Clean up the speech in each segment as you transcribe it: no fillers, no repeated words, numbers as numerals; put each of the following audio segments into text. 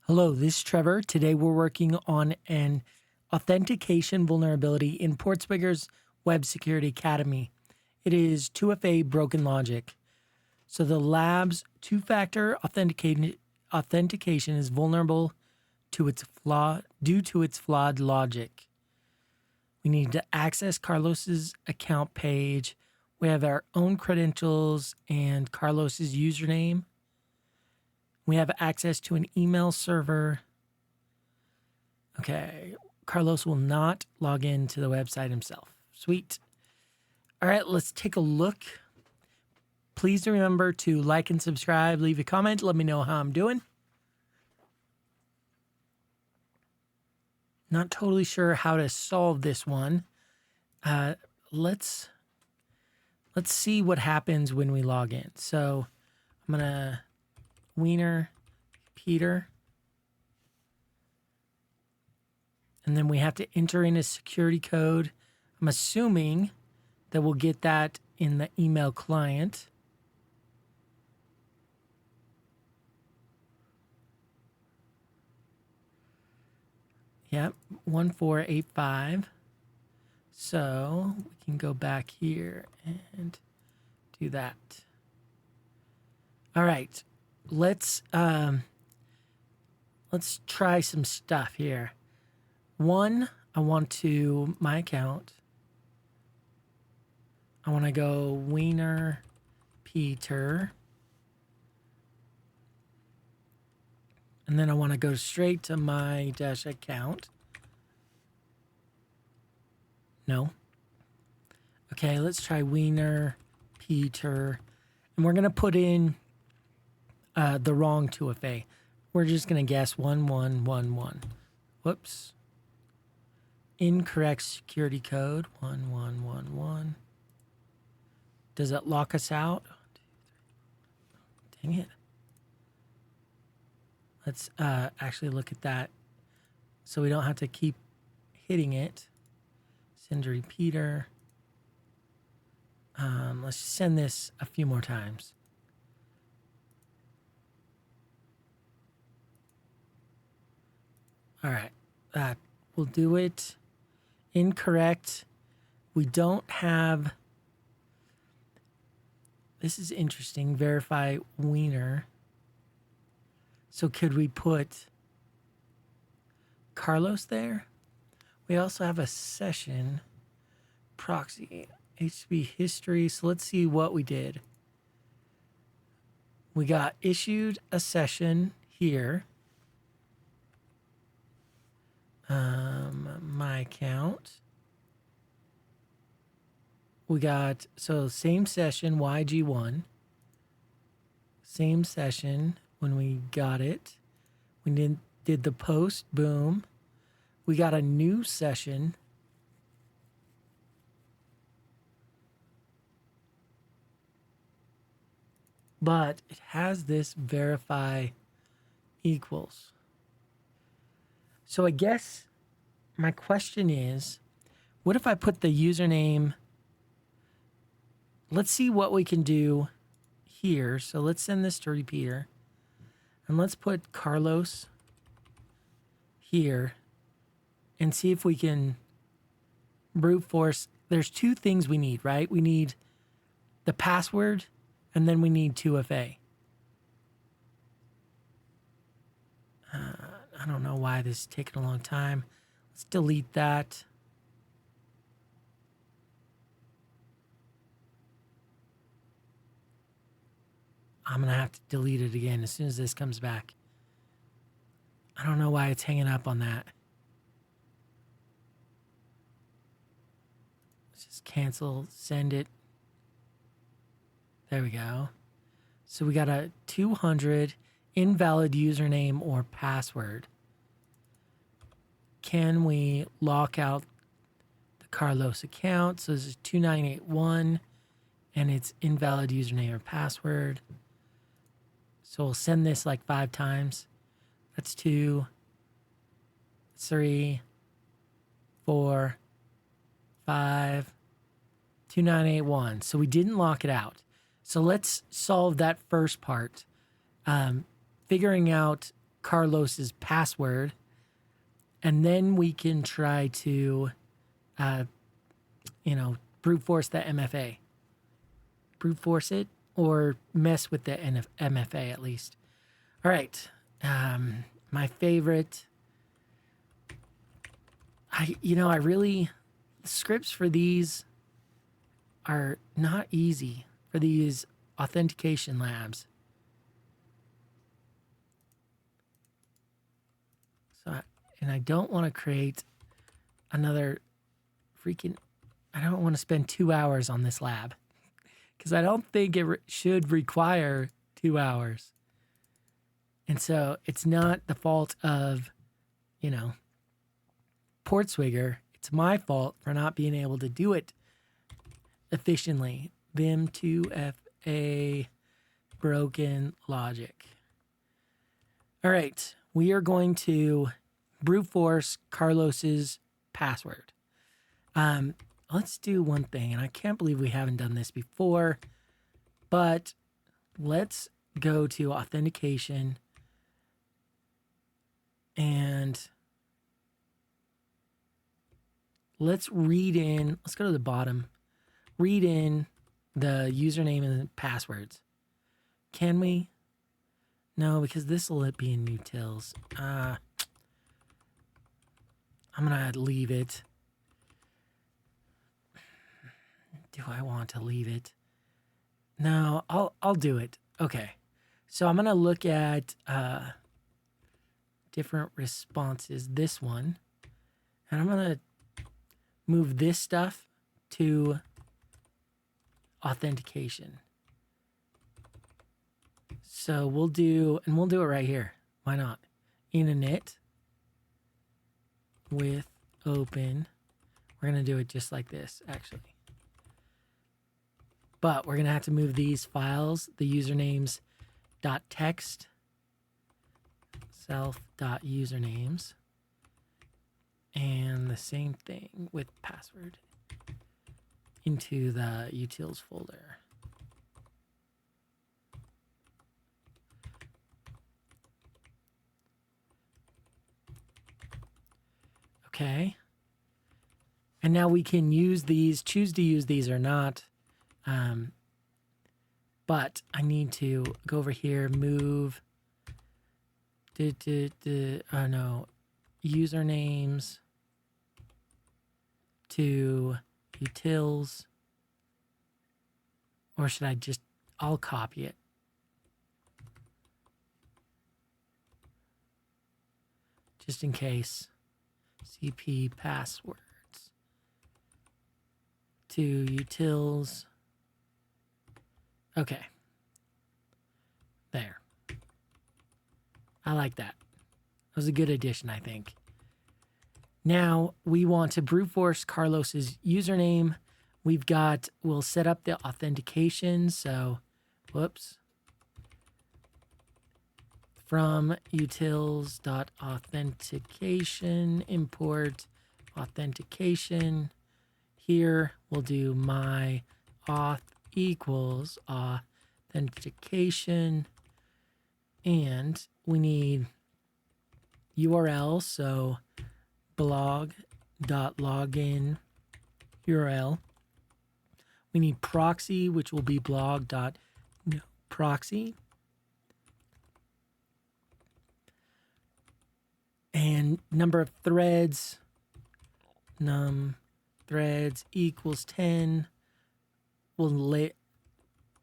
Hello, this is Trevor. Today we're working on an authentication vulnerability in PortSwigger's Web Security Academy. It is 2FA broken logic. So the lab's two-factor authentication is vulnerable to its due to its flawed logic. We need to access Carlos's account page. We have our own credentials and Carlos's username. We have access to an email server. Okay, Carlos will not log into the website himself. Sweet. All right, let's take a look. Please remember to like and subscribe. Leave a comment. Let me know how I'm doing. Not totally sure how to solve this one. Let's see what happens when we log in. So I'm gonna Wiener Peter, and then we have to enter in a security code. I'm assuming that we'll get that in the email client. Yep, 1485. So we can go back here and do that. All right, let's try some stuff here. One, I want to my account. I want to go Wiener Peter. And then I want to go straight to my dash account. No. Okay, let's try Wiener Peter. And we're going to put in the wrong 2FA. We're just going to guess 1111. Whoops. Incorrect security code 1111. Does it lock us out? Dang it. Let's actually look at that so we don't have to keep hitting it. Send a repeater. Let's send this a few more times. All right, we'll do it. Incorrect. We don't have. This is interesting. Verify Wiener. So could we put Carlos there? We also have a session proxy HTTP history. So let's see what we did. We got issued a session here. My account. We got, so same session, YG1. Same session when we got it. We did the post, boom. We got a new session. But it has this verify equals. So I guess my question is, what if I put the username? Let's see what we can do here. So let's send this to repeater. And let's put Carlos here and see if we can brute force. There's two things we need, right? We need the password and then we need 2FA. I don't know why this is taking a long time. Let's delete that. I'm going to have to delete it again as soon as this comes back. I don't know why it's hanging up on that. Let's just cancel, send it. There we go. So we got a 200 invalid username or password. Can we lock out the Carlos account? So this is 2981 and it's invalid username or password. So we'll send this like 5 times. That's 2, 3, 4, 5, 2981. So we didn't lock it out. So let's solve that first part. Figuring out Carlos's password, and then we can try to, brute force the MFA. Brute force it or mess with the MFA at least. All right. My favorite. Scripts for these are not easy for these authentication labs. And I don't want to create another I don't want to spend 2 hours on this lab because I don't think it should require 2 hours. And so it's not the fault of, PortSwigger. It's my fault for not being able to do it efficiently. Vim2fa broken logic. All right. We are going to brute force Carlos's password. Let's do one thing, and I can't believe we haven't done this before, but let's go to authentication and let's go to the bottom, read in the username and passwords. Can we? No, because this will be in utils. I'm going to leave it. Do I want to leave it? No, I'll do it. Okay. So I'm going to look at different responses. This one. And I'm going to move this stuff to authentication. So we'll do it right here. Why not? Init with open. We're going to do it just like this, actually. But we're going to have to move these files, the usernames .text, self.usernames, and the same thing with password into the utils folder. Okay. And now we can use these, choose to use these or not. But I need to go over here, move, usernames to utils, or should I I'll copy it. Just in case. CP passwords to utils. Okay. There. I like that. That was a good addition, I think. Now we want to brute force Carlos's username. We'll set up the authentication. So, whoops. From utils.authentication, import authentication. Here we'll do my auth equals authentication, and we need URL, so blog.login URL. We need proxy, which will be blog.proxy. And number of threads, num threads equals 10. We'll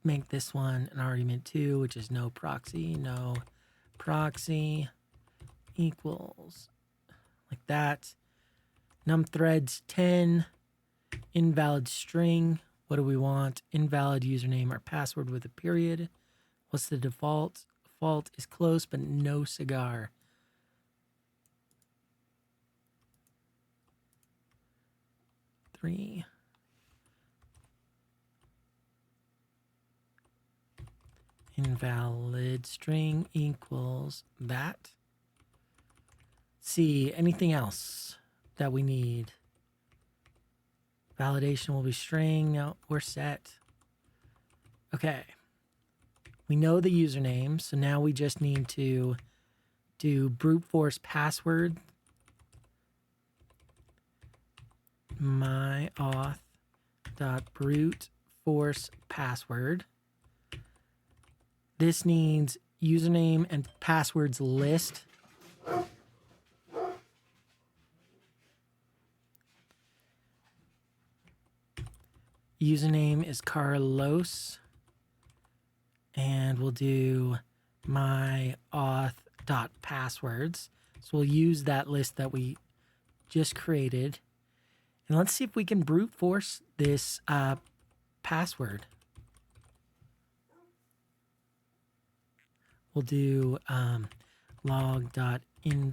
make this one an argument 2, which is no proxy equals like that. Num threads 10, invalid string. What do we want? Invalid username or password with a period. What's the default? Default is close, but no cigar. Invalid string equals that. Let's see, anything else that we need? Validation will be string. No, we're set. Okay. We know the username, so now we just need to do brute force password, my auth dot brute force password. This needs username and passwords list. Username is Carlos. And we'll do my auth dot passwords. So we'll use that list that we just created. And let's see if we can brute force this password. We'll do log.info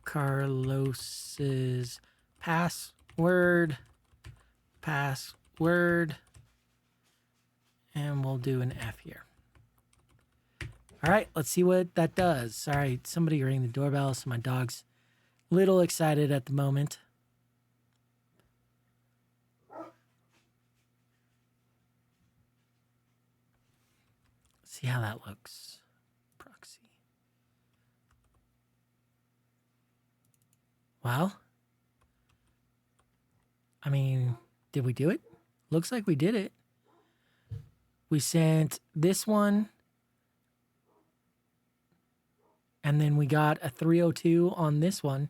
Carlos's password, and we'll do an F here. All right, let's see what that does. Sorry, somebody rang the doorbell, so my dog's a little excited at the moment. See how that looks. Proxy. Well, I mean, did we do it? Looks like we did it. We sent this one, and then we got a 302 on this one,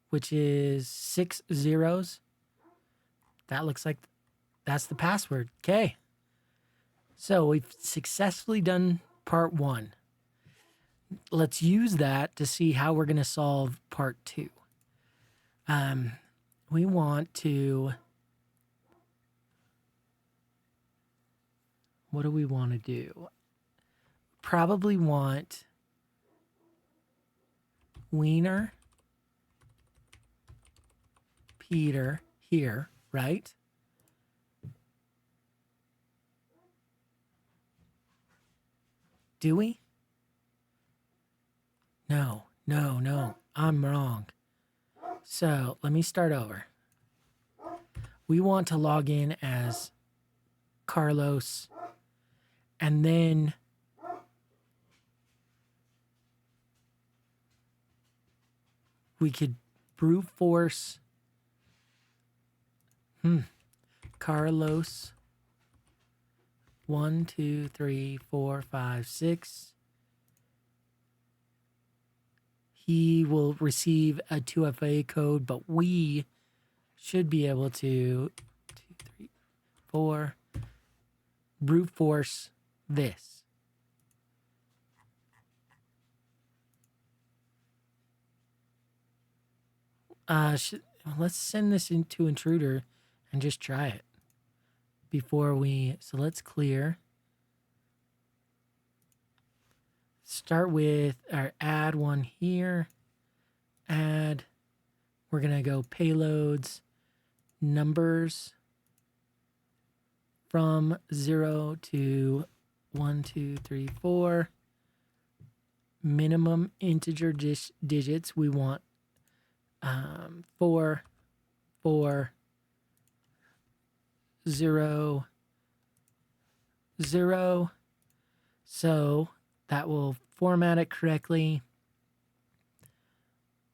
which is 6 zeros. That looks like that's the password. Okay. So we've successfully done part 1. Let's use that to see how we're going to solve part 2. We want to... What do we want to do? Probably want Wiener, Peter here, right? Do we? No. I'm wrong. So let me start over. We want to log in as Carlos, and then we could brute force Carlos 1, 2, 3, 4, 5, 6. He will receive a 2FA code, but we should be able to 2, 3, 4 brute force this. Let's send this into Intruder and just try it before we. So let's clear. Start with our add one here. Add. We're going to go payloads, numbers from 0 to 1, 2, 3, 4. Minimum integer digits. We want 4, 4, 0, 0. So that will format it correctly.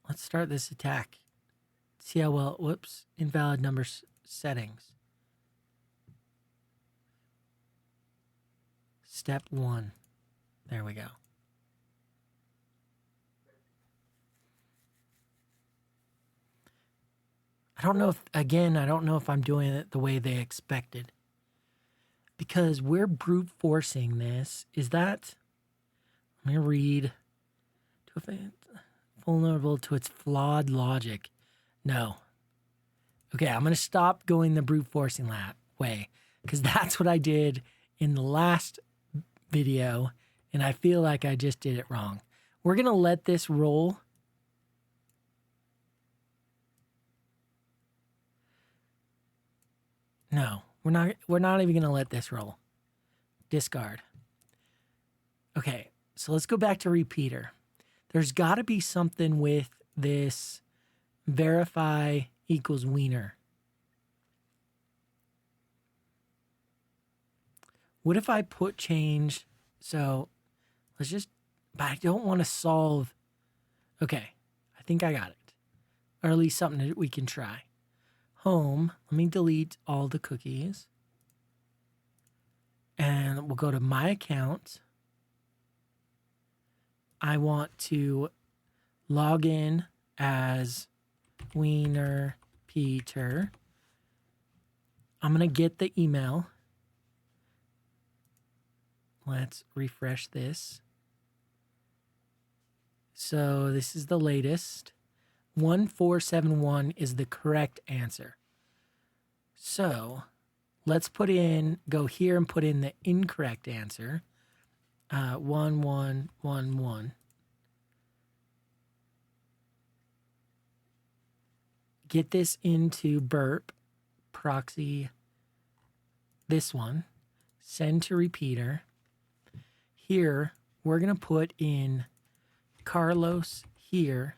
Let's start this attack. See how well, whoops, invalid number settings. Step 1. There we go. I don't know if I'm doing it the way they expected. Because we're brute forcing this. Is that, let me read. Vulnerable to its flawed logic. No. Okay, I'm going to stop going the brute forcing way. Because that's what I did in the last video. And I feel like I just did it wrong. We're going to let this roll. No, we're not even going to let this roll. Discard. Okay, so let's go back to repeater. There's got to be something with this verify equals wiener. What if I put change? So let's just but I don't want to solve. Okay, I think I got it. Or at least something that we can try. Home, let me delete all the cookies. And we'll go to my account. I want to log in as Wiener Peter. I'm going to get the email. Let's refresh this. So this is the latest. 1471 is the correct answer. So let's go here and put in the incorrect answer. 1111. Get this into burp proxy. This one. Send to repeater. Here, we're going to put in Carlos here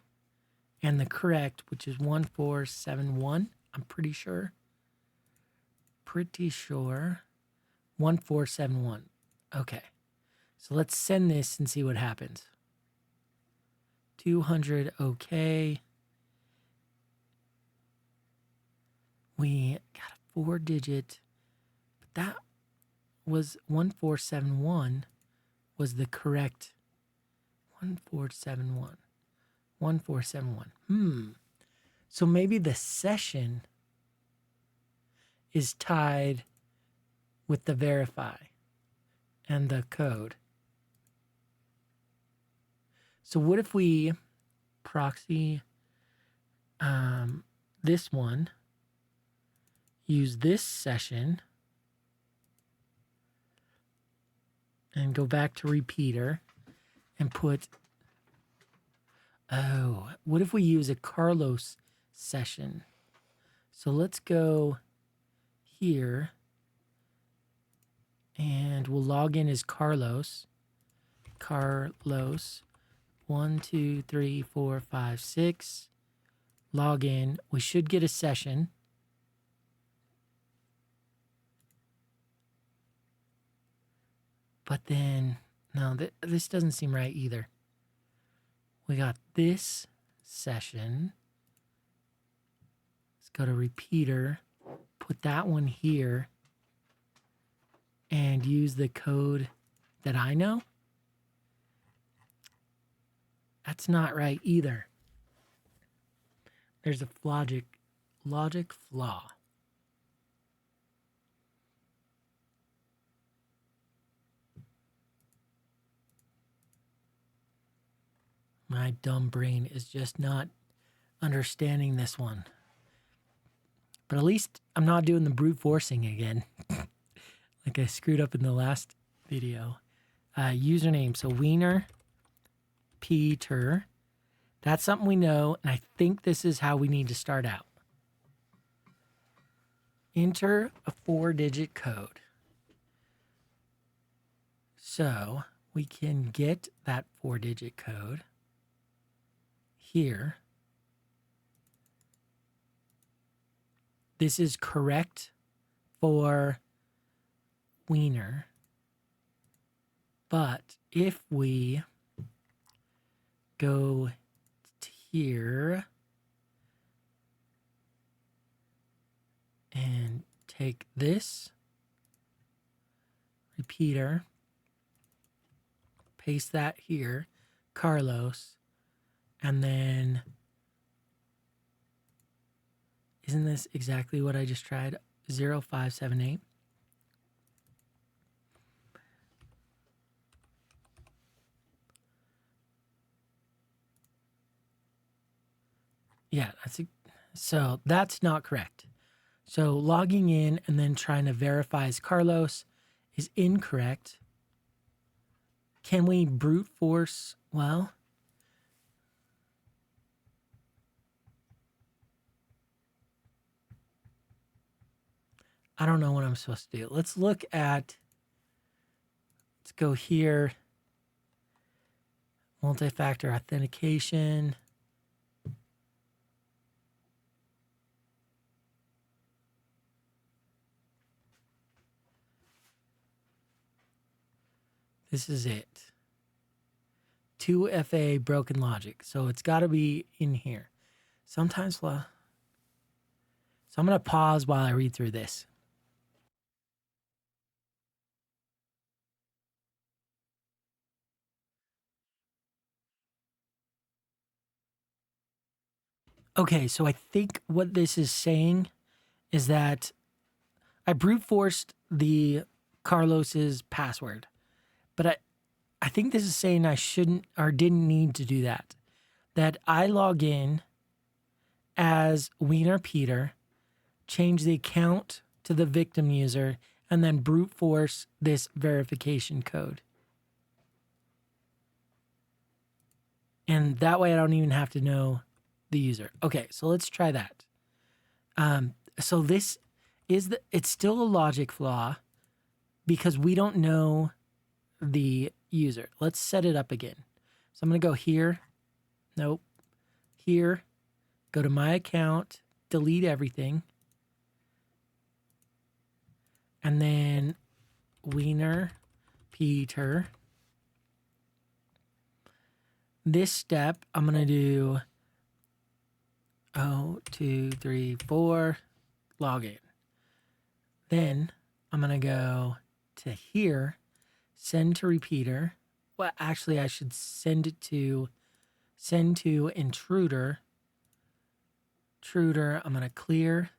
and the correct, which is 1471. I'm pretty sure. 1471. Okay. So let's send this and see what happens. 200, okay. We got a 4-digit, but that was 1471 was the correct 1471. 1471. So maybe the session is tied with the verify and the code. So what if we proxy this one, use this session, and go back to repeater and put, what if we use a Carlos session? So let's go here and we'll log in as Carlos. Carlos 1, 2, 3, 4, 5, 6. Log in. We should get a session. But then, no, this doesn't seem right either. We got this session. Let's go to repeater. Put that one here. And use the code that I know. That's not right either. There's a logic flaw. My dumb brain is just not understanding this one. But at least I'm not doing the brute forcing again. Like I screwed up in the last video. Username, so Wiener Peter. That's something we know, and I think this is how we need to start out. Enter a 4-digit code. So we can get that 4-digit code here. This is correct for Wiener. But if we go here and take this repeater, paste that here, Carlos, and then isn't this exactly what I just tried? 0578. Yeah, so that's not correct. So logging in and then trying to verify as Carlos is incorrect. Can we brute force? Well, I don't know what I'm supposed to do. Let's go here. Multi-factor authentication. This is it. 2FA broken logic. So it's got to be in here. Sometimes, so I'm going to pause while I read through this. Okay, so I think what this is saying is that I brute forced the Carlos's password, but I think this is saying I shouldn't or didn't need to do that. That I log in as Wiener Peter, change the account to the victim user, and then brute force this verification code. And that way I don't even have to know the user. Okay, so let's try that. So this is it's still a logic flaw because we don't know the user. Let's set it up again. So I'm going to go here. Nope. Here. Go to my account. Delete everything. And then Wiener Peter. This step, I'm going to do 2, 3, 4, login. Then I'm going to go to here, send to repeater. Well, actually, I should send to intruder. Intruder, I'm going to clear.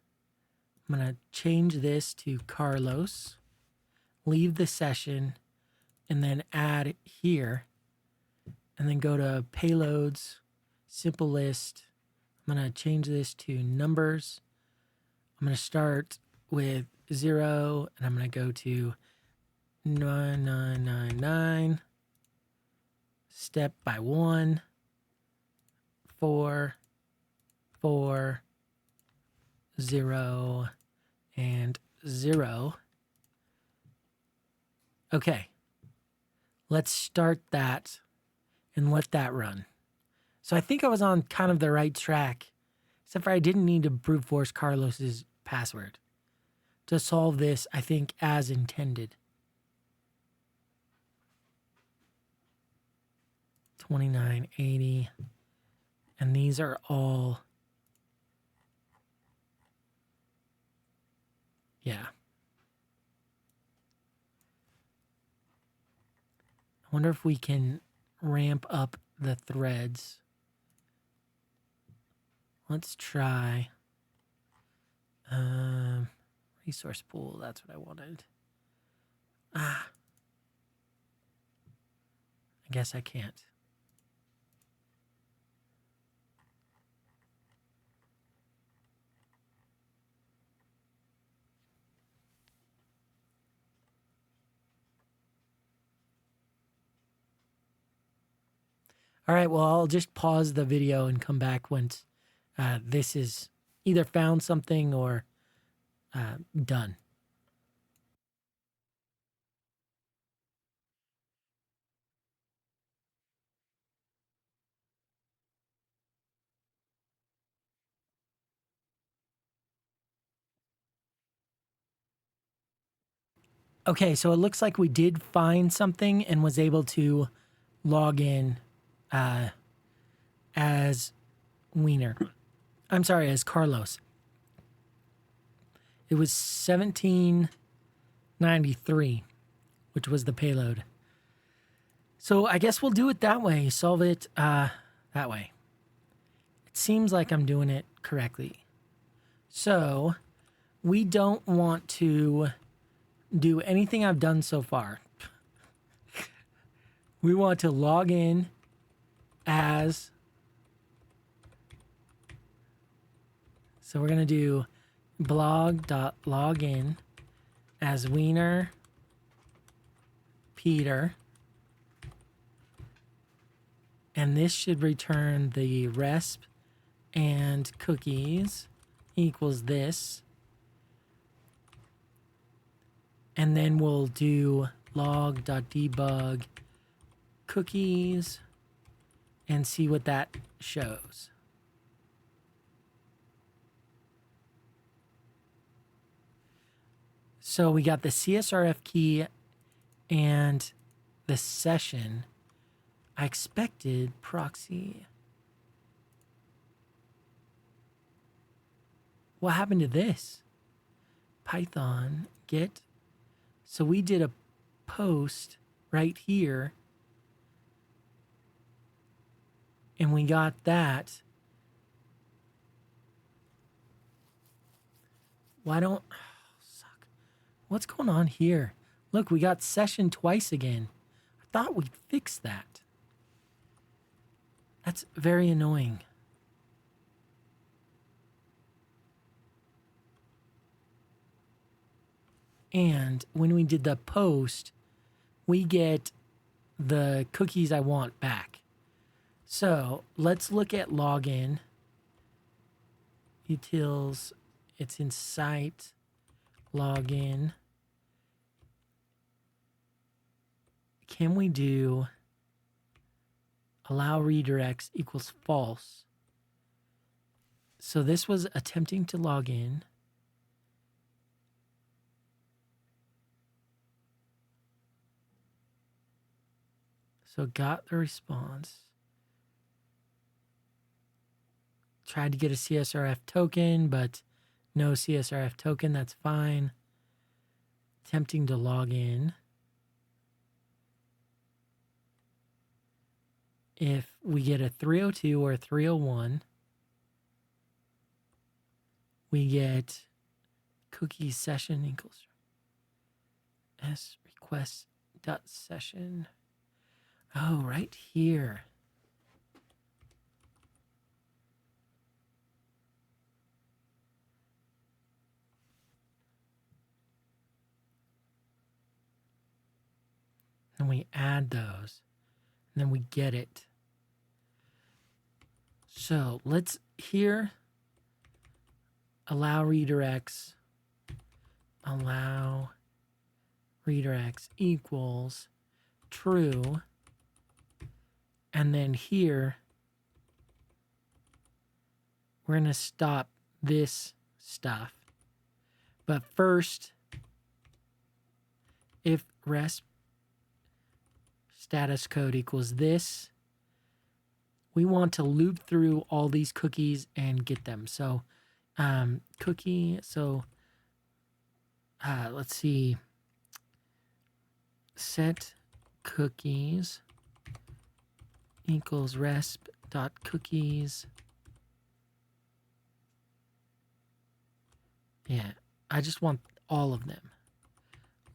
I'm going to change this to Carlos, leave the session, and then add here. And then go to payloads, simple list. I'm going to change this to numbers. I'm going to start with 0, and I'm going to go to 9999. Step by 1, 4, 4, 0, and 0. Okay. Let's start that and let that run. So I think I was on kind of the right track, except for I didn't need to brute force Carlos's password to solve this, I think, as intended. 2980. And these are all, yeah. I wonder if we can ramp up the threads. Let's try resource pool. That's what I wanted. I guess I can't. All right, well, I'll just pause the video and come back once this is either found something or done. Okay, so it looks like we did find something and was able to log in as Wiener. I'm sorry, as Carlos. It was 1793, which was the payload. So I guess we'll do it that way, solve it that way. It seems like I'm doing it correctly. So we don't want to do anything I've done so far. We want to log in as, so we're going to do blog.login as Wiener Peter. And this should return the resp and cookies equals this. And then we'll do log.debug cookies and see what that shows. So we got the CSRF key and the session. I expected proxy. What happened to this? Python get. So we did a post right here. And we got that. Why don't... Oh, suck. What's going on here? Look, we got session twice again. I thought we'd fix that. That's very annoying. And when we did the post, we get the cookies I want back. So let's look at login. Utils, it's in site, login. Can we do allow redirects equals false? So this was attempting to log in. So got the response. Tried to get a CSRF token, but no CSRF token. That's fine. Attempting to log in. If we get a 302 or a 301, we get cookie session equals s request dot session. Oh, right here. And we add those, and then we get it. So let's here allow redirects equals true. And then here, we're going to stop this stuff. But first, if resp status code equals this, we want to loop through all these cookies and get them. So cookie, so let's see, set cookies equals resp dot cookies. Yeah, I just want all of them.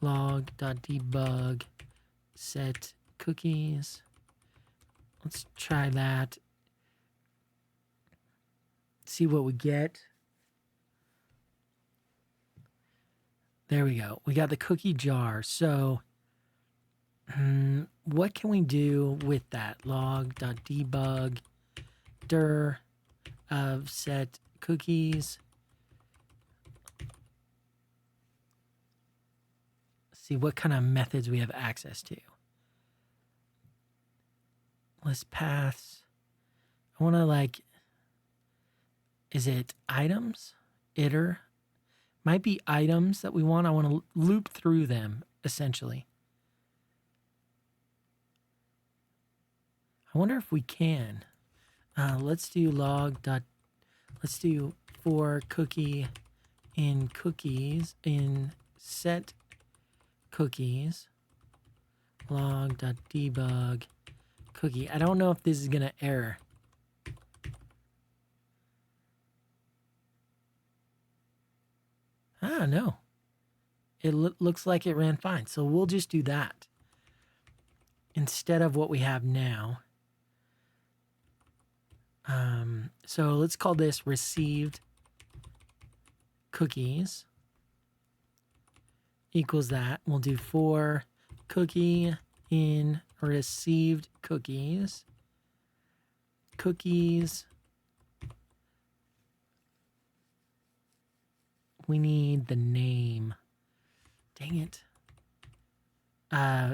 Log dot debug set cookies. Let's try that. See what we get. There we go. We got the cookie jar. So what can we do with that? Log.debug dir of set cookies. See what kind of methods we have access to. List paths. I want to is it items? Iter? Might be items that we want. I want to loop through them, essentially. I wonder if we can. Let's do let's do for cookie in cookies in set cookies log.debug cookie. I don't know if this is going to error. No. It looks like it ran fine. So we'll just do that instead of what we have now. So let's call this received cookies equals that. We'll do for cookie in received cookies. Cookies. We need the name. Dang it.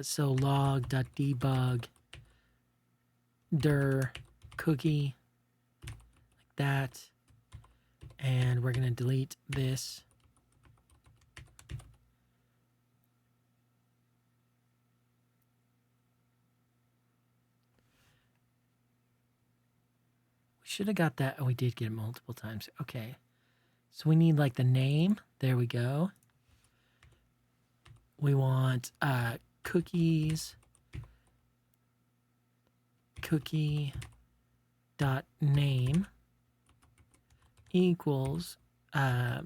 So log.debug dir cookie, like that. And we're going to delete this. should have got that. Oh, we did get it multiple times. Okay. So we need like the name. There we go. We want cookies. Cookie dot name equals oh,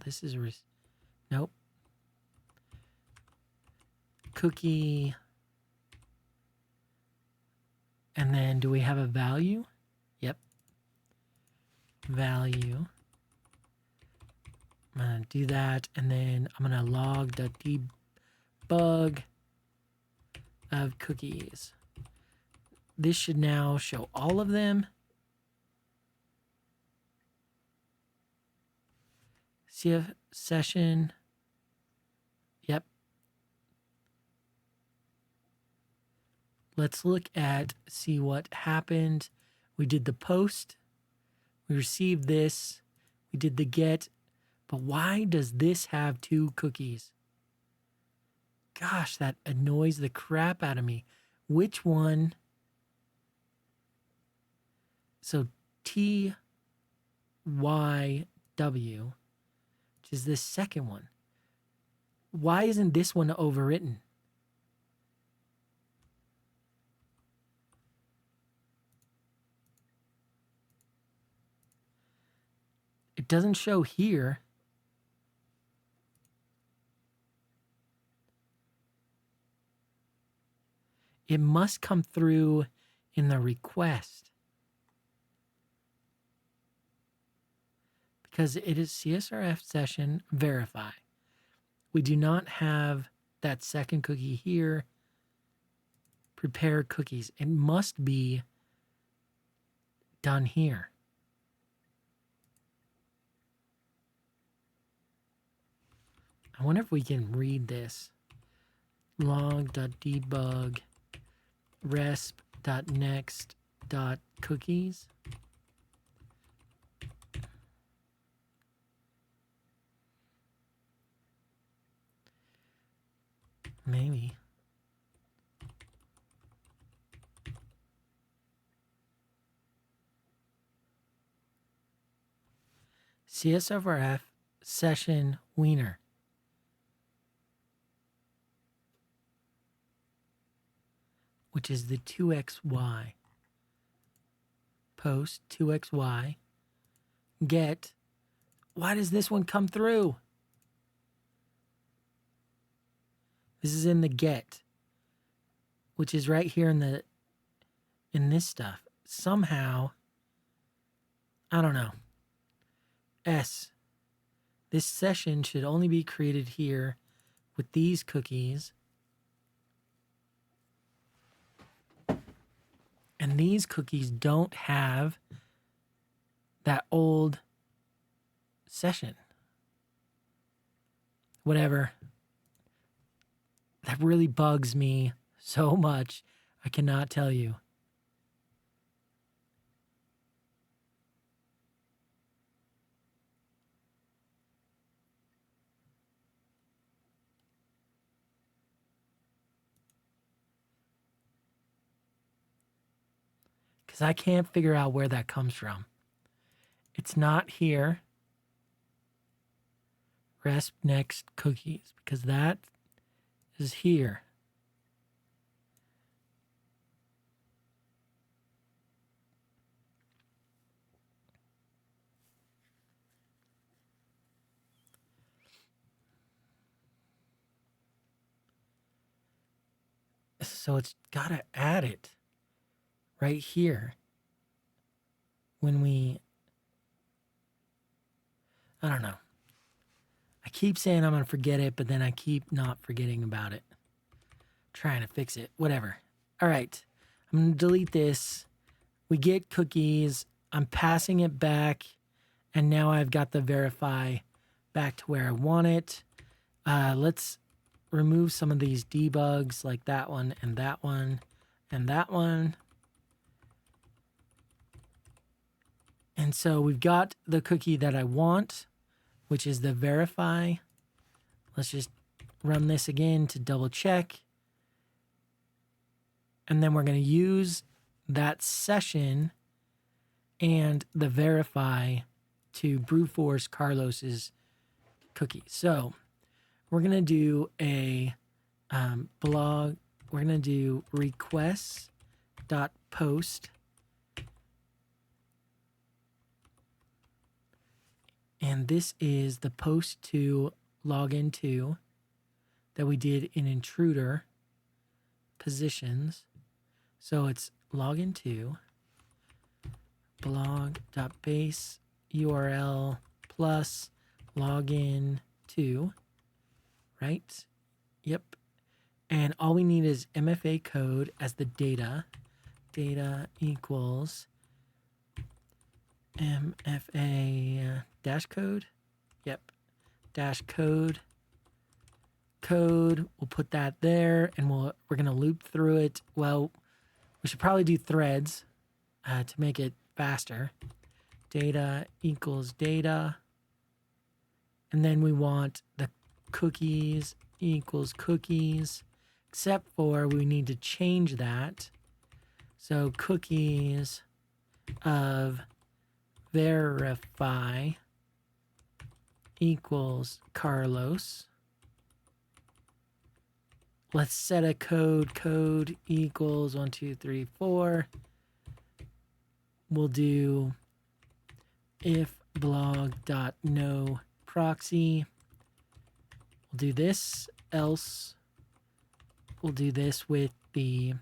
this is nope. Cookie. And then do we have a value? Yep. Value. I'm going to do that. And then I'm going to log the debug of cookies. This should now show all of them. CF session. Yep. Let's look at, see what happened. We did the post. We received this. We did the get. But why does this have 2 cookies? Gosh, that annoys the crap out of me. Which one? So TYW, which is this second one. Why isn't this one overwritten? It doesn't show here. It must come through in the request. Because it is CSRF session verify. We do not have that second cookie here. Prepare cookies. It must be done here. I wonder if we can read this. Log.debug resp.next.cookies. Maybe. CSRF session wiener. Which is the 2xy. Post 2xy. Get. Why does this one come through? This is in the get, which is right here in this stuff. Somehow, I don't know. S. This session should only be created here with these cookies. And these cookies don't have that old session. Whatever. That really bugs me so much. I cannot tell you. Because I can't figure out where that comes from. It's not here. Resp next cookies. Because that is here. So it's got to add it right here when we, I don't know. I keep saying I'm going to forget it, but then I keep not forgetting about it. Trying to fix it. Whatever. All right. I'm going to delete this. We get cookies. I'm passing it back. And now I've got the verify back to where I want it. Let's remove some of these debugs like that one and that one and that one. And so we've got the cookie that I want, which is the verify. Let's just run this again to double check. And then we're going to use that session and the verify to brute force Carlos's cookie. So we're going to do a blog. We're going to do requests.post. And this is the post to log into that we did in intruder positions. So it's login to blog.base URL plus login to, right? Yep. And all we need is MFA code as the data. Data equals MFA dash code. Yep. Dash code. Code. We'll put that there, and we're gonna loop through it. Well, we should probably do threads to make it faster. Data equals data, and then we want the cookies equals cookies, except for we need to change that. So cookies of verify equals Carlos. Let's set a code. Code equals 1, 2, 3, 4. We'll do if blog.no proxy. We'll do this, else we'll do this with the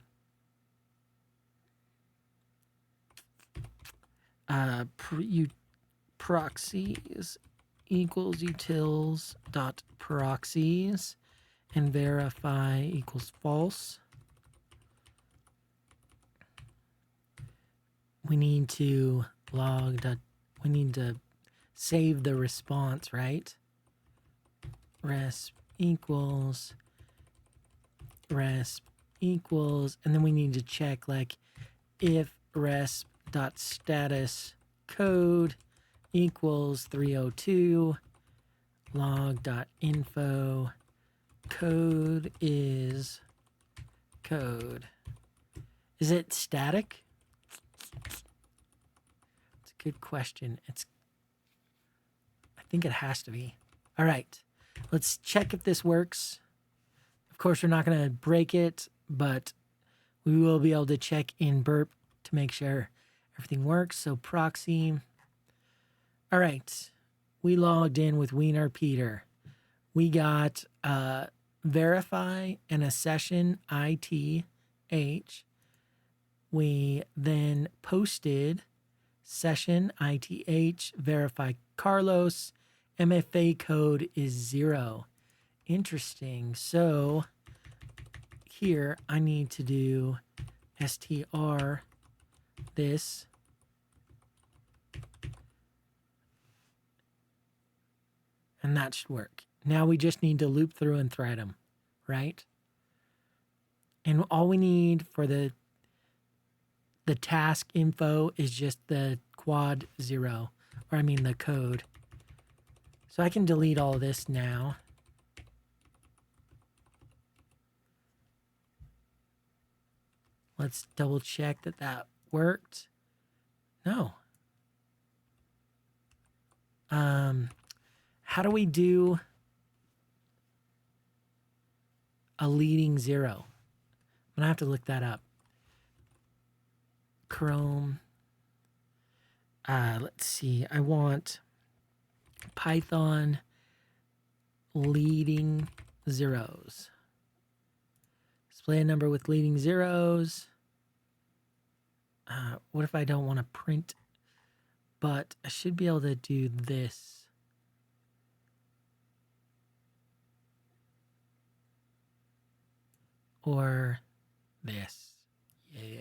proxies equals utils dot proxies and verify equals false. We need to we need to save the response, right? Resp equals, and then we need to check like if resp.status code equals 302 log.info code is code. Is it static? It's a good question. I think it has to be. All right, let's check if this works. Of course, we're not going to break it, but we will be able to check in burp to make sure everything works. So proxy. All right, we logged in with Wiener Peter. We got verify and a session ITH. We then posted session ITH, verify Carlos, MFA code is 0. Interesting. So here I need to do str this. And that should work. Now we just need to loop through and thread them, right? And all we need for the task info is just the quad 0, or I mean the code. So I can delete all this now. Let's double check that that worked. No. How do we do a leading 0? I'm gonna have to look that up. Chrome. Let's see. I want Python leading zeros. Display a number with leading zeros. What if I don't want to print? But I should be able to do this. Or this. Yeah.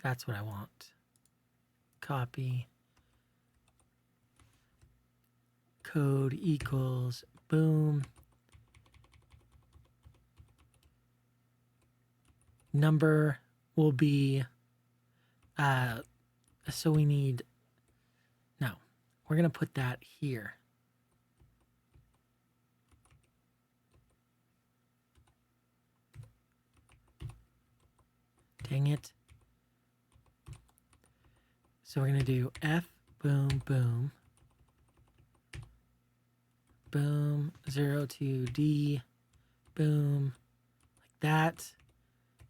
That's what I want. Copy. Code equals, boom. Number will be, so we need, no, we're going to put that here. Dang it. So we're going to do F boom boom boom 0 to D boom like that.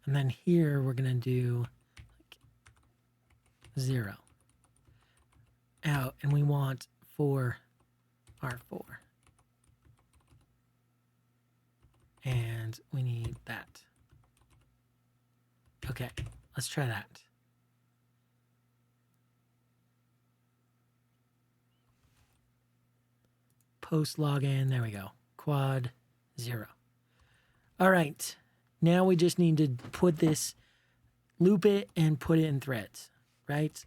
And then here we're going to do like 0 out, and we want 4 R4. And we need that. Okay, let's try that. Post login, there we go. Quad 0. All right, now we just need to put this, loop it and put it in threads, right?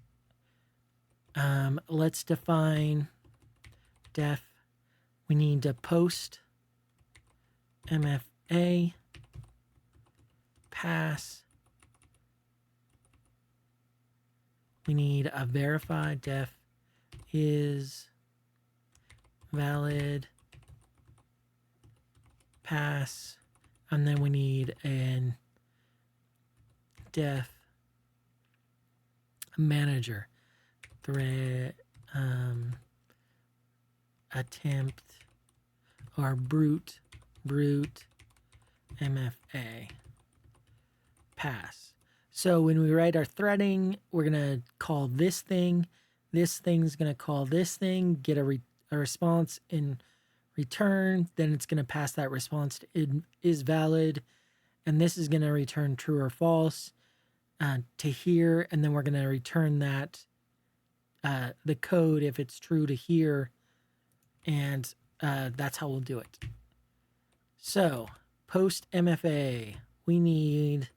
Let's define def. We need to post MFA pass. We need a verify def is valid pass, and then we need an def manager thread attempt or brute MFA pass. So when we write our threading, we're gonna call this thing. This thing's gonna call this thing, get a response in return. Then it's gonna pass that response to is valid, and this is gonna return true or false to here, and then we're gonna return that the code if it's true to here, and that's how we'll do it. So post MFA, we need,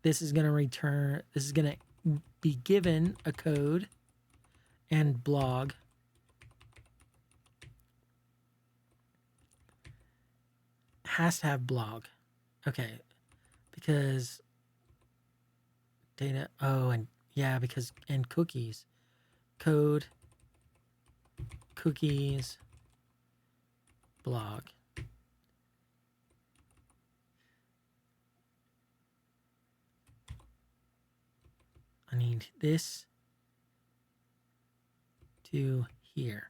this is going to return, this is going to be given a code and blog. Has to have blog. Okay. Because data, oh, and yeah, because, and cookies. Code, cookies, blog. I need this to here.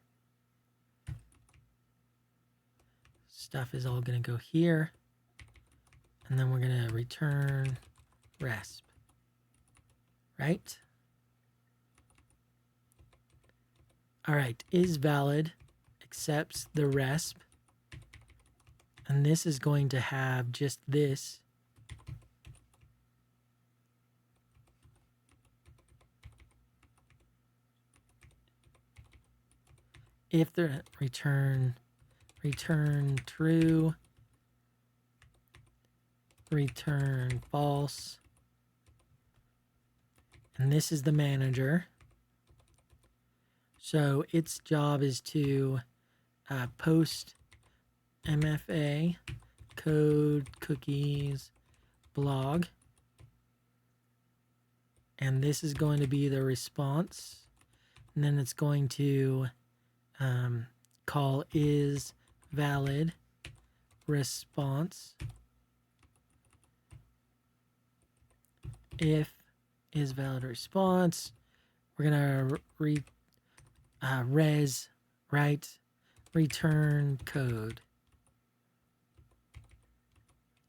Stuff is all going to go here. And then we're going to return resp. Right? All right, is valid, accepts the resp. And this is going to have just this. If the return true, return false. And this is the manager. So its job is to post MFA, code, cookies, blog. And this is going to be the response. And then it's going to call is valid response. If is valid response, we're going to res, right? Return code.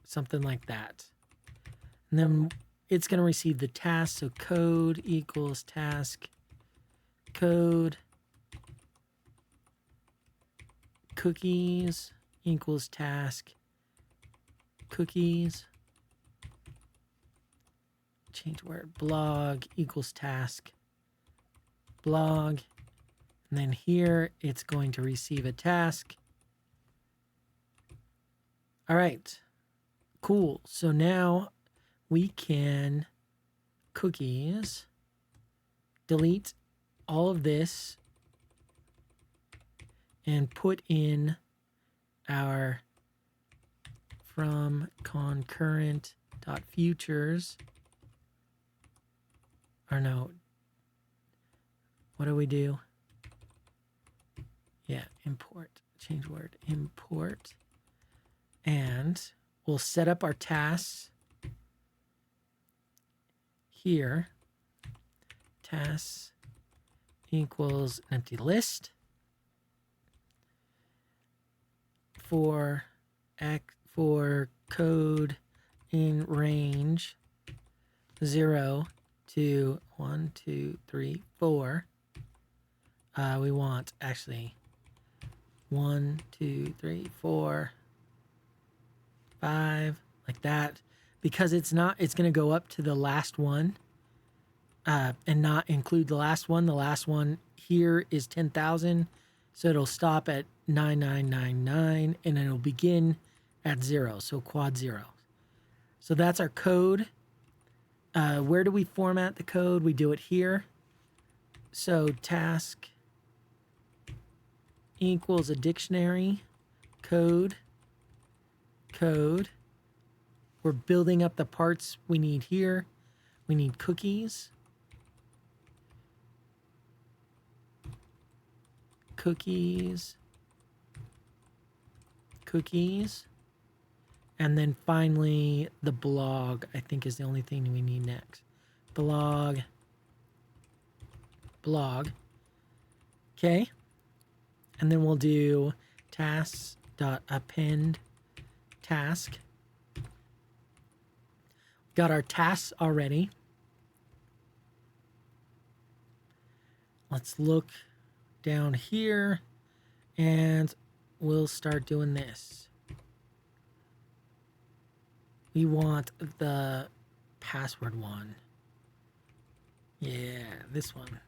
Something like that. And then it's going to receive the task. So code equals task code cookies equals task cookies. Change word, blog equals task blog. And then here it's going to receive a task. All right, cool. So now we can cookies, delete all of this, and put in our from concurrent.futures. Or no, what do we do? Yeah, import, change word, import. And we'll set up our tasks here. tasks equals an empty list for code in range 0 to 1, 2, 3, 4. We want actually 1, 2, 3, 4, 5, like that, because it's going to go up to the last one and not include the last one. The last one here is 10,000, so it'll stop at 9999 and it'll begin at 0, so quad 0. So that's our code. Where do we format the code? We do it here. So task equals a dictionary, code. We're building up the parts we need here. We need cookies. And then finally, the blog, I think, is the only thing we need next. Blog. Okay. And then we'll do tasks.append task. Got our tasks already. Let's look down here and we'll start doing this. We want the password one. Yeah, this one.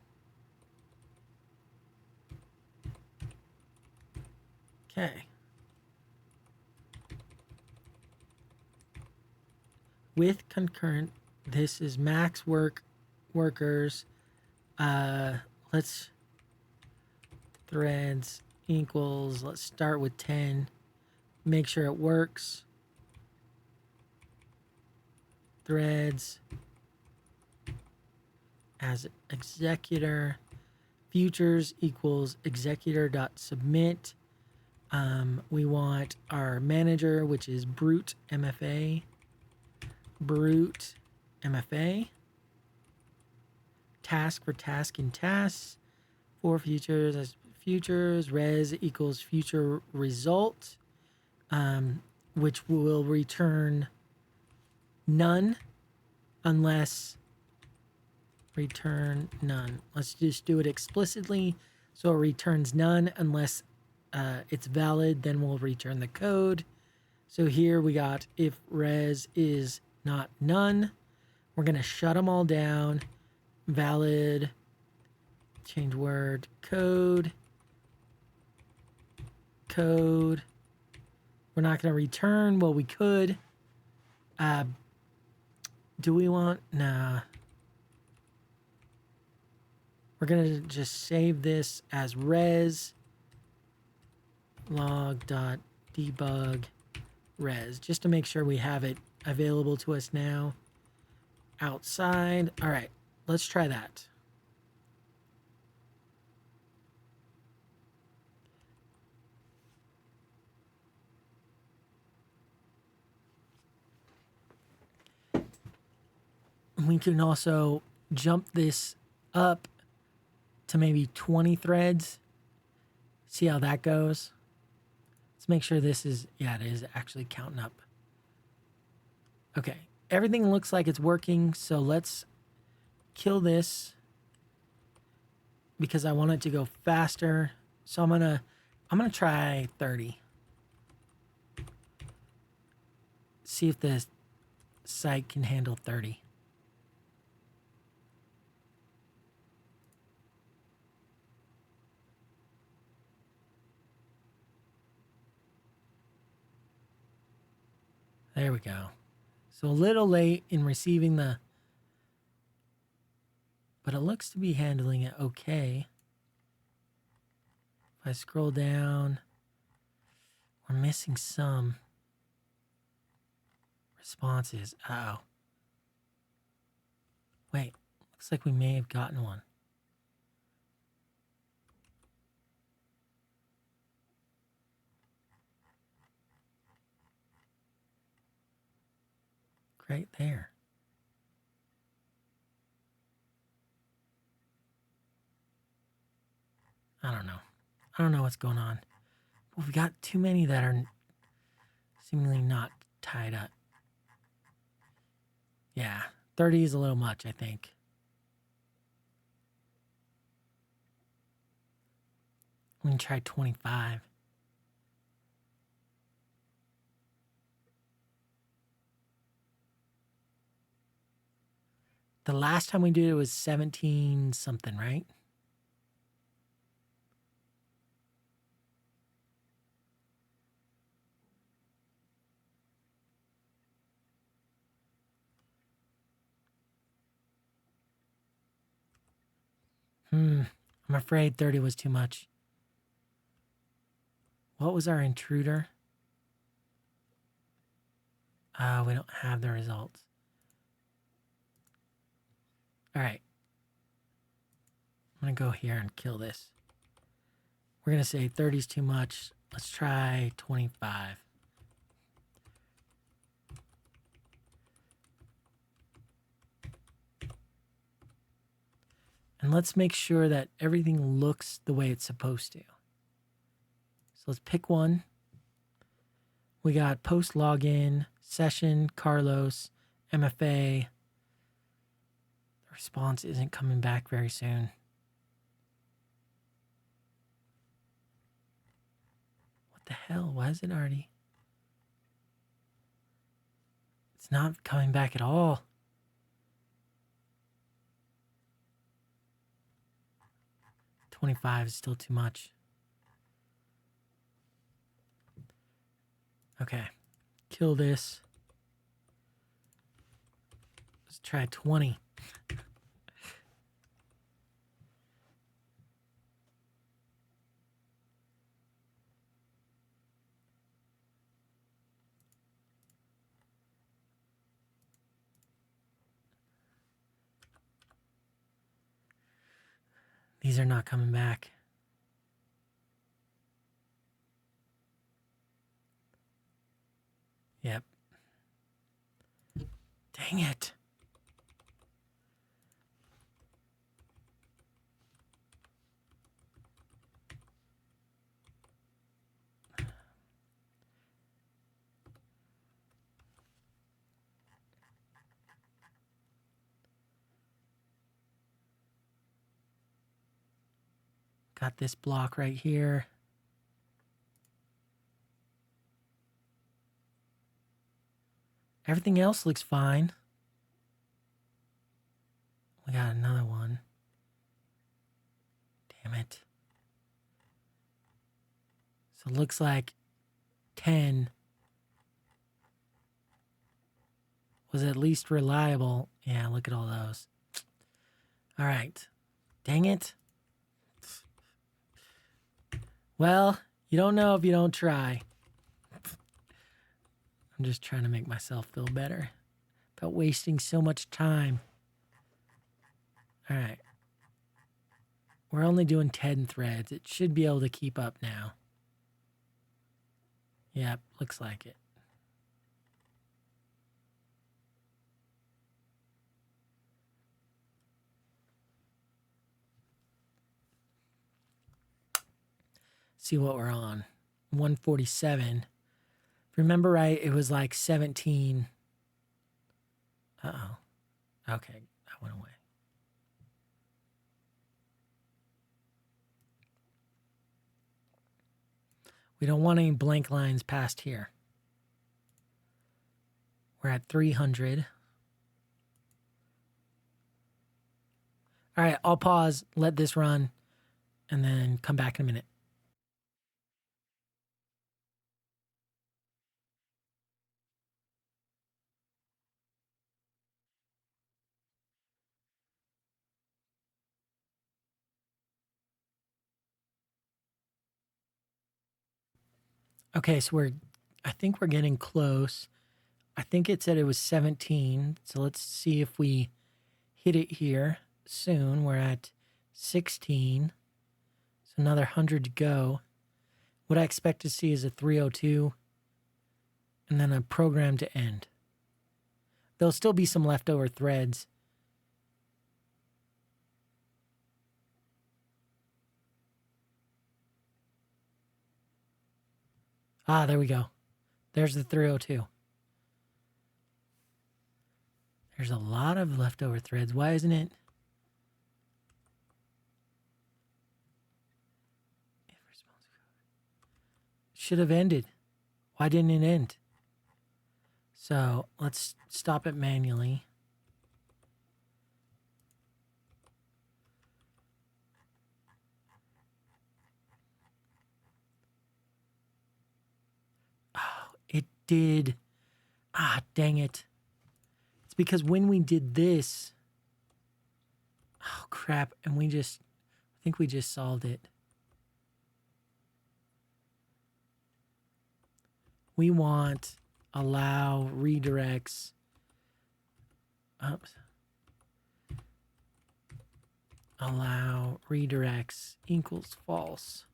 Okay. With concurrent, this is max workers. Let's threads equals, let's start with 10. Make sure it works. Threads as executor. Futures equals executor.submit. We want our manager, which is brute MFA. Task for task and tasks. For futures as futures. Res equals future result, which will return none unless return none. Let's just do it explicitly. So it returns none unless it's valid, then we'll return the code. So here we got if res is not none, we're going to shut them all down. Valid, change word, code. We're not going to return. Well, we could. Do we want? Nah. We're going to just save this as res log.debug res, just to make sure we have it available to us now outside. All right, let's try that. We can also jump this up to maybe 20 threads. See how that goes. Let's make sure this is, yeah, it is actually counting up. Okay, everything looks like it's working, so let's kill this because I want it to go faster. So I'm gonna try 30. See if the site can handle 30. There we go. So a little late in receiving the, but it looks to be handling it okay. If I scroll down, we're missing some responses. Uh-oh. Wait, looks like we may have gotten one. Right there. I don't know. I don't know what's going on. But we've got too many that are seemingly not tied up. Yeah, 30 is a little much, I think. We can try 25. The last time we did it was 17 something, right? I'm afraid 30 was too much. What was our intruder? We don't have the results. All right. I'm going to go here and kill this. We're going to say 30 is too much. Let's try 25. And let's make sure that everything looks the way it's supposed to. So let's pick one. We got post login, session, Carlos, MFA. The response isn't coming back very soon. What the hell? Why is it already? It's not coming back at all. $25 is still too much. Okay, kill this. Let's try 20. These are not coming back. Yep. Dang it. Got this block right here. Everything else looks fine. We got another one. Damn it. So it looks like 10 was at least reliable. Yeah, look at all those. All right. Dang it. Well, you don't know if you don't try. I'm just trying to make myself feel better about wasting so much time. All right. We're only doing 10 threads. It should be able to keep up now. Yep, looks like it. See what we're on. 147. If you remember right, it was like 17. Uh-oh. Okay, that went away. We don't want any blank lines past here. We're at 300. All right, I'll pause, let this run, and then come back in a minute. Okay, so I think we're getting close. I think it said it was 17. So let's see if we hit it here soon. We're at 16. So another 100 to go. What I expect to see is a 302 and then a program to end. There'll still be some leftover threads. Ah, there we go. There's the 302. There's a lot of leftover threads. Why isn't it? Should have ended. Why didn't it end? So let's stop it manually. Oh, it did. Ah, dang it. It's because when we did this, oh crap, and I think we just solved it. We want allow redirects. Oops. Allow redirects equals false.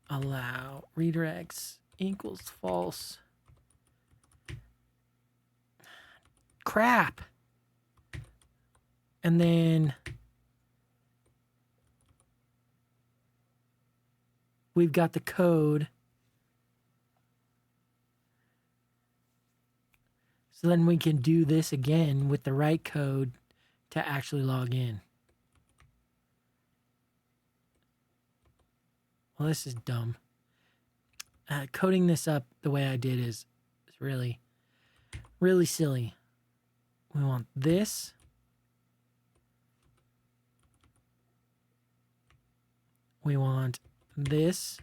Allow redirects equals false. Crap. And then we've got the code. So then we can do this again with the right code to actually log in. Well, this is dumb. Coding this up the way I did is really, really silly. We want this. We want this.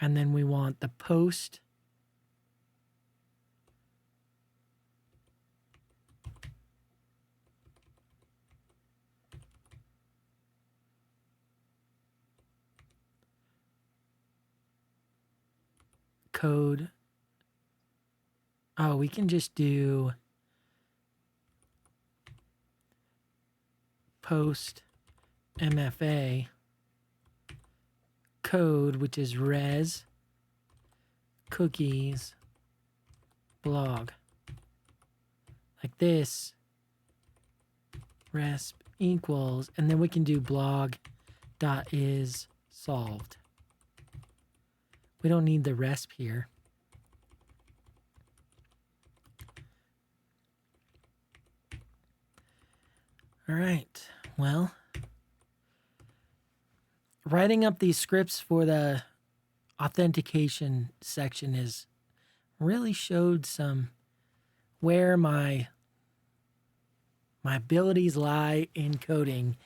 And then we want the post. Code. Oh, we can just do post MFA code, which is res cookies blog. Like this. Resp equals, and then we can do blog dot is solved. We don't need the resp here. All right, well, writing up these scripts for the authentication section is really showed some where my abilities lie in coding,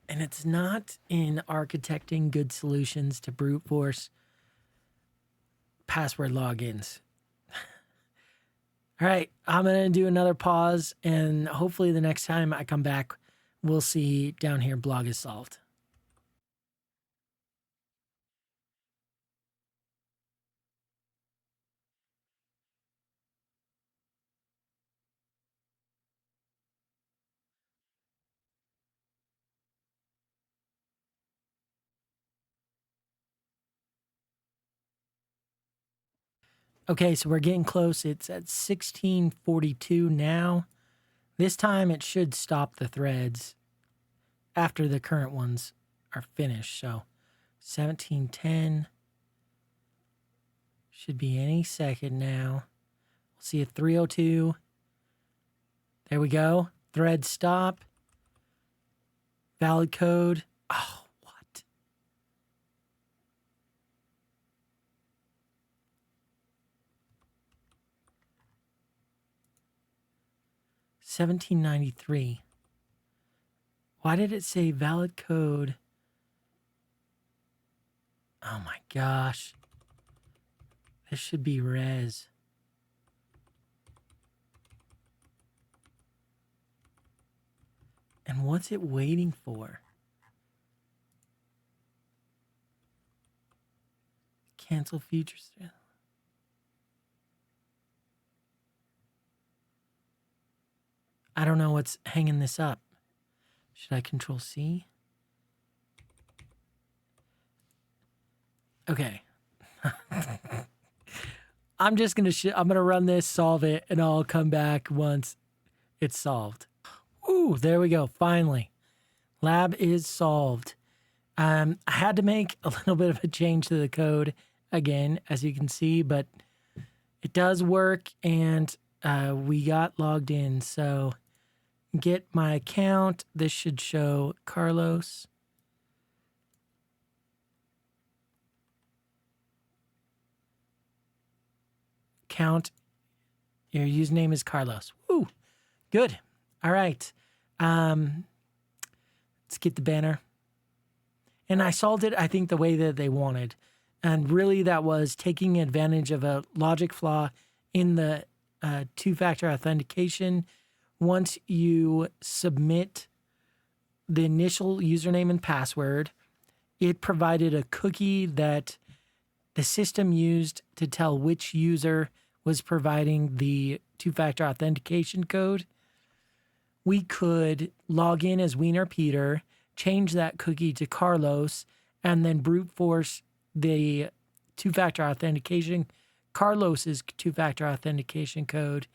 and it's not in architecting good solutions to brute force password logins. All right, I'm going to do another pause, and hopefully the next time I come back, we'll see down here blog is solved. Okay, so we're getting close. It's at 16:42 now. This time it should stop the threads after the current ones are finished. So 17:10 should be any second now. We'll see a 3:02. There we go. Thread stop. Valid code. Oh, what? $17.93. Why did it say valid code? Oh my gosh. This should be res. And what's it waiting for? Cancel futures. I don't know what's hanging this up. Should I control C? Okay. I'm just going to I'm going to run this, solve it, and I'll come back once it's solved. Ooh, there we go. Finally. Lab is solved. I had to make a little bit of a change to the code again, as you can see, but it does work, and we got logged in. So get my account. This should show Carlos. Count. Your username is Carlos. Woo! Good. All right. Let's get the banner. And I solved it, I think, the way that they wanted. And really, that was taking advantage of a logic flaw in the two-factor authentication. Once you submit the initial username and password, it provided a cookie that the system used to tell which user was providing the two-factor authentication code. We could log in as Wiener Peter, change that cookie to Carlos, and then brute force the two-factor authentication, Carlos's two-factor authentication code,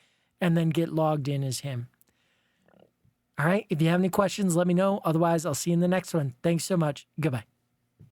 and then get logged in as him. All right. If you have any questions, let me know. Otherwise, I'll see you in the next one. Thanks so much. Goodbye.